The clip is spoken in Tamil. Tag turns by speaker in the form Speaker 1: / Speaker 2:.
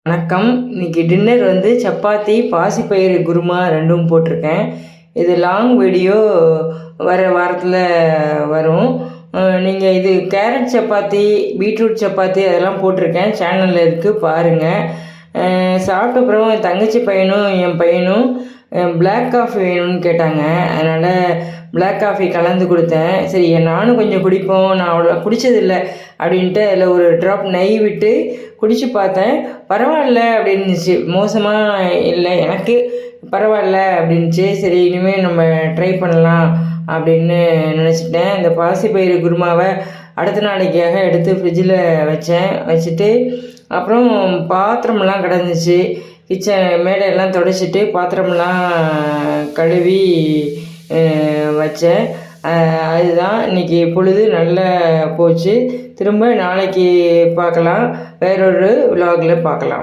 Speaker 1: வணக்கம். இன்னைக்கு டின்னர் வந்து சப்பாத்தி, பாசிப்பயிறு குருமா ரெண்டும் போட்டிருக்கேன். இது லாங் வீடியோ வர வாரத்தில் வரும். நீங்கள் இது கேரட் சப்பாத்தி, பீட்ரூட் சப்பாத்தி அதெல்லாம் போட்டிருக்கேன், சேனலில் இருக்குது பாருங்கள். சாப்பிட்ட அப்புறம் என் தங்கச்சி பையனும் என் பையனும் பிளாக் காஃபி வேணும்னு கேட்டாங்க. அதனால் பிளாக் காஃபி கலந்து கொடுத்தேன். சரி நானும் கொஞ்சம் குடிப்போம், நான் அவ்வளோ குடித்ததில்லை அப்படின்ட்டு அதில் ஒரு ட்ராப் நெய் விட்டு குடித்து பார்த்தேன். பரவாயில்ல அப்படின்னுச்சு, மோசமாக இல்லை, எனக்கு பரவாயில்ல அப்படின்ச்சு. சரி இனிமேல் நம்ம ட்ரை பண்ணலாம் அப்படின்னு நினச்சிட்டேன். இந்த பாசிப்பயிறு குருமாவை அடுத்த நாளைக்காக எடுத்து ஃப்ரிட்ஜில் வச்சுட்டு அப்புறம் பாத்திரமெல்லாம் கிடந்துச்சு. கிச்சன் மேலே எல்லாம் துடைச்சிட்டு பாத்திரமெல்லாம் கழுவி வச்சேன். அதுதான் இன்றைக்கி பொழுது நல்லா போச்சு. திரும்ப நாளைக்கு பார்க்கலாம், வேறொரு விலாகில் பார்க்கலாம்.